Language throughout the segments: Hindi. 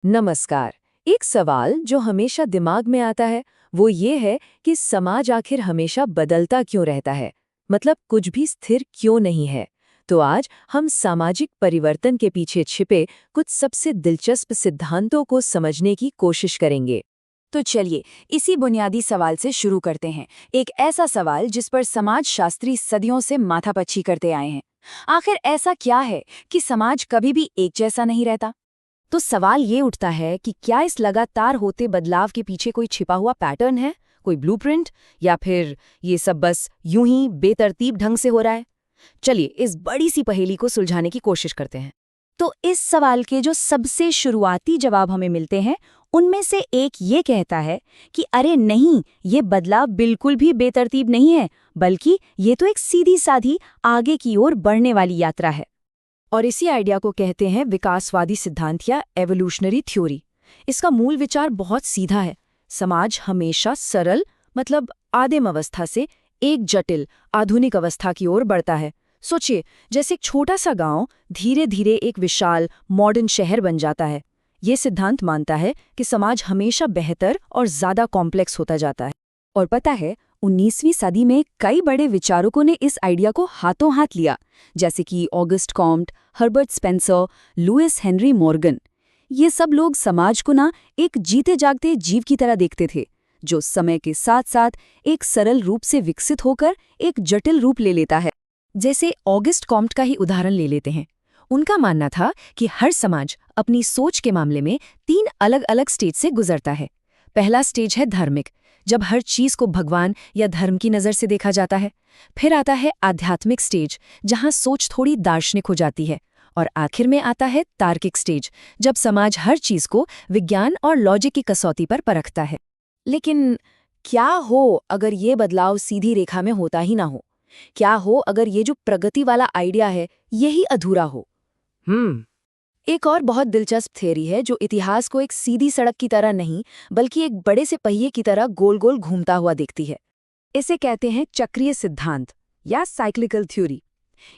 नमस्कार। एक सवाल जो हमेशा दिमाग में आता है वो ये है कि समाज आखिर हमेशा बदलता क्यों रहता है। मतलब कुछ भी स्थिर क्यों नहीं है। तो आज हम सामाजिक परिवर्तन के पीछे छिपे कुछ सबसे दिलचस्प सिद्धांतों को समझने की कोशिश करेंगे। तो चलिए इसी बुनियादी सवाल से शुरू करते हैं। एक ऐसा सवाल जिस पर समाजशास्त्री सदियों से माथापच्ची करते आए हैं। आखिर ऐसा क्या है कि समाज कभी भी एक जैसा नहीं रहता? तो सवाल ये उठता है कि क्या इस लगातार होते बदलाव के पीछे कोई छिपा हुआ पैटर्न है, कोई ब्लूप्रिंट, या फिर ये सब बस यूं ही बेतरतीब ढंग से हो रहा है। चलिए इस बड़ी सी पहेली को सुलझाने की कोशिश करते हैं। तो इस सवाल के जो सबसे शुरुआती जवाब हमें मिलते हैं उनमें से एक ये कहता है कि अरे नहीं, ये बदलाव बिल्कुल भी बेतरतीब नहीं है, बल्कि ये तो एक सीधी साधी आगे की ओर बढ़ने वाली यात्रा है। और इसी आइडिया को कहते हैं विकासवादी सिद्धांत या एवोल्यूशनरी थ्योरी। इसका मूल विचार बहुत सीधा है। समाज हमेशा सरल मतलब आदिम अवस्था से एक जटिल आधुनिक अवस्था की ओर बढ़ता है। सोचिए, जैसे एक छोटा सा गांव धीरे धीरे एक विशाल मॉडर्न शहर बन जाता है। ये सिद्धांत मानता है कि समाज हमेशा बेहतर और ज्यादा कॉम्प्लेक्स होता जाता है। और पता है, 19वीं सदी में कई बड़े विचारकों ने इस आइडिया को हाथों हाथ लिया, जैसे कि August Comte, Herbert Spencer, Louis Henry Morgan. ये सब लोग समाज को ना एक जीते जागते जीव की तरह देखते थे, जो समय के साथ साथ एक सरल रूप से विकसित होकर एक जटिल रूप ले लेता है। जैसे ऑगस्ट कॉम्ट का ही उदाहरण ले लेते हैं। उनका मानना था कि हर समाज अपनी सोच के मामले में 3 अलग अलग स्टेज से गुजरता है। पहला स्टेज है धार्मिक, जब हर चीज को भगवान या धर्म की नज़र से देखा जाता है। फिर आता है आध्यात्मिक स्टेज, जहां सोच थोड़ी दार्शनिक हो जाती है। और आखिर में आता है तार्किक स्टेज, जब समाज हर चीज को विज्ञान और लॉजिक की कसौटी पर परखता है। लेकिन क्या हो अगर ये बदलाव सीधी रेखा में होता ही ना हो? क्या हो अगर ये जो प्रगति वाला आइडिया है यही अधूरा हो? एक और बहुत दिलचस्प थ्योरी है जो इतिहास को एक सीधी सड़क की तरह नहीं, बल्कि एक बड़े से पहिए की तरह गोल गोल घूमता हुआ देखती है। इसे कहते हैं चक्रीय सिद्धांत या साइक्लिकल थ्योरी।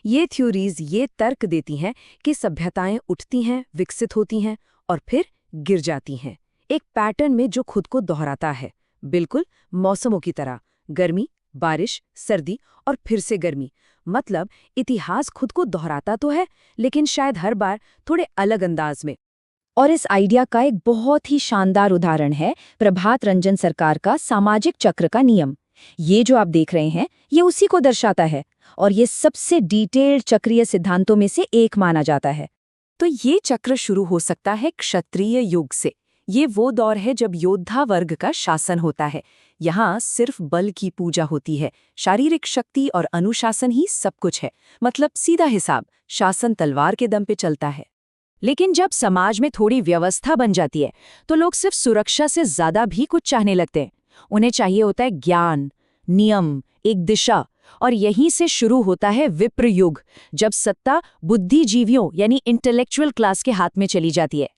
ये थ्योरीज ये तर्क देती हैं कि सभ्यताएं उठती हैं, विकसित होती हैं और फिर गिर जाती हैं, एक पैटर्न में जो खुद को दोहराता है, बिल्कुल मौसमों की तरह। गर्मी, बारिश, सर्दी और फिर से गर्मी। मतलब इतिहास खुद को दोहराता तो है, लेकिन शायद हर बार थोड़े अलग अंदाज में। और इस आइडिया का एक बहुत ही शानदार उदाहरण है प्रभात रंजन सरकार का सामाजिक चक्र का नियम। ये जो आप देख रहे हैं, ये उसी को दर्शाता है और ये सबसे डिटेल्ड चक्रीय सिद्धांतों में से एक माना जाता है। तो ये चक्र शुरू हो सकता है क्षत्रिय युग से। ये वो दौर है जब योद्धा वर्ग का शासन होता है। यहाँ सिर्फ बल की पूजा होती है, शारीरिक शक्ति और अनुशासन ही सब कुछ है। मतलब सीधा हिसाब, शासन तलवार के दम पे चलता है। लेकिन जब समाज में थोड़ी व्यवस्था बन जाती है, तो लोग सिर्फ सुरक्षा से ज्यादा भी कुछ चाहने लगते हैं। उन्हें चाहिए होता है ज्ञान, नियम, एक दिशा। और यहीं से शुरू होता है विप्र युग, जब सत्ता बुद्धिजीवियों यानी इंटेलेक्चुअल क्लास के हाथ में चली जाती है।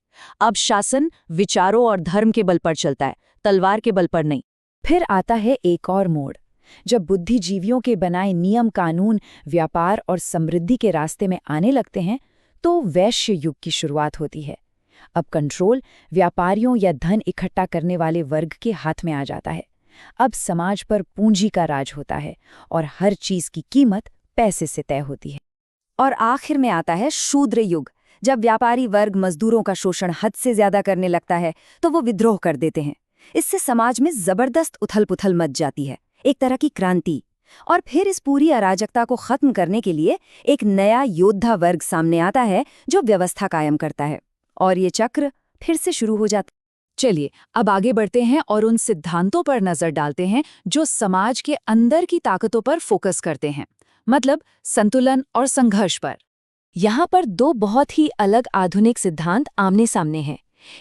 अब शासन विचारों और धर्म के बल पर चलता है, तलवार के बल पर नहीं। फिर आता है एक और मोड़, जब बुद्धिजीवियों के बनाए नियम कानून व्यापार और समृद्धि के रास्ते में आने लगते हैं, तो वैश्य युग की शुरुआत होती है। अब कंट्रोल व्यापारियों या धन इकट्ठा करने वाले वर्ग के हाथ में आ जाता है। अब समाज पर पूंजी का राज होता है और हर चीज की कीमत पैसे से तय होती है। और आखिर में आता है शूद्र युग, जब व्यापारी वर्ग मजदूरों का शोषण हद से ज्यादा करने लगता है, तो वो विद्रोह कर देते हैं। इससे समाज में जबरदस्त उथल-पुथल मच जाती है, एक तरह की क्रांति। और फिर इस पूरी अराजकता को खत्म करने के लिए एक नया योद्धा वर्ग सामने आता है जो व्यवस्था कायम करता है, और ये चक्र फिर से शुरू हो जाता है। चलिए अब आगे बढ़ते हैं और उन सिद्धांतों पर नजर डालते हैं जो समाज के अंदर की ताकतों पर फोकस करते हैं, मतलब संतुलन और संघर्ष पर। यहाँ पर 2 बहुत ही अलग आधुनिक सिद्धांत आमने सामने हैं।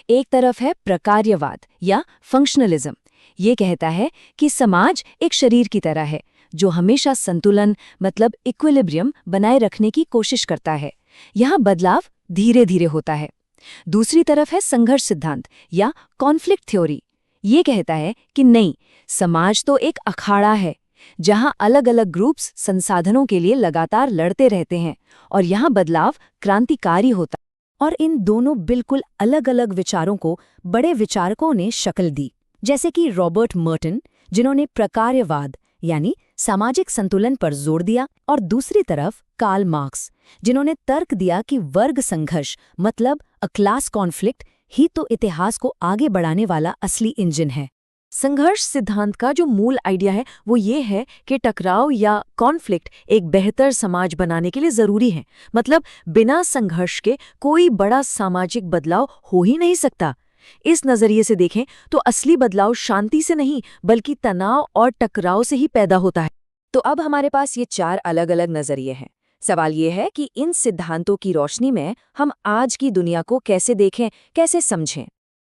एक तरफ है प्रकार्यवाद या फंक्शनलिज्म। ये कहता है कि समाज एक शरीर की तरह है जो हमेशा संतुलन मतलब इक्विलिब्रियम बनाए रखने की कोशिश करता है। यहाँ बदलाव धीरे धीरे होता है। दूसरी तरफ है संघर्ष सिद्धांत या कॉन्फ्लिक्ट थ्योरी। ये कहता है कि नहीं, समाज तो एक अखाड़ा है जहां अलग अलग ग्रुप्स संसाधनों के लिए लगातार लड़ते रहते हैं और यहाँ बदलाव क्रांतिकारी होता है। और इन दोनों बिल्कुल अलग-अलग विचारों को बड़े विचारकों ने शक्ल दी, जैसे कि रॉबर्ट मर्टन, जिन्होंने प्रकार्यवाद यानी सामाजिक संतुलन पर जोर दिया, और दूसरी तरफ कार्ल मार्क्स, जिन्होंने तर्क दिया कि वर्ग संघर्ष मतलब अ क्लास कॉन्फ्लिक्ट ही तो इतिहास को आगे बढ़ाने वाला असली इंजन है। संघर्ष सिद्धांत का जो मूल आइडिया है वो ये है कि टकराव या कॉन्फ्लिक्ट एक बेहतर समाज बनाने के लिए जरूरी है। मतलब बिना संघर्ष के कोई बड़ा सामाजिक बदलाव हो ही नहीं सकता। इस नजरिए से देखें तो असली बदलाव शांति से नहीं बल्कि तनाव और टकराव से ही पैदा होता है। तो अब हमारे पास ये 4 अलग-अलग नजरिए हैं। सवाल ये है कि इन सिद्धांतों की रोशनी में हम आज की दुनिया को कैसे देखें, कैसे समझें।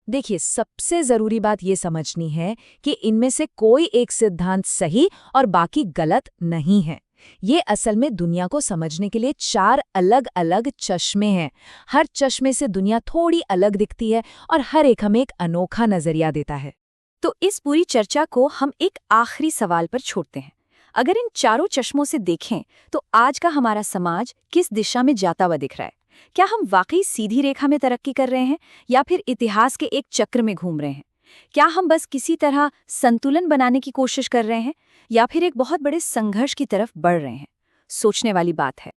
देखिए, सबसे जरूरी बात ये समझनी है कि इनमें से कोई एक सिद्धांत सही और बाकी गलत नहीं है। ये असल में दुनिया को समझने के लिए 4 अलग-अलग चश्मे हैं। हर चश्मे से दुनिया थोड़ी अलग दिखती है और हर एक हमें एक अनोखा नजरिया देता है। तो इस पूरी चर्चा को हम एक आखिरी सवाल पर छोड़ते हैं। अगर इन चारों चश्मों से देखें तो आज का हमारा समाज किस दिशा में जाता हुआ दिख रहा है? क्या हम वाकई सीधी रेखा में तरक्की कर रहे हैं या फिर इतिहास के एक चक्र में घूम रहे हैं? क्या हम बस किसी तरह संतुलन बनाने की कोशिश कर रहे हैं या फिर एक बहुत बड़े संघर्ष की तरफ बढ़ रहे हैं? सोचने वाली बात है।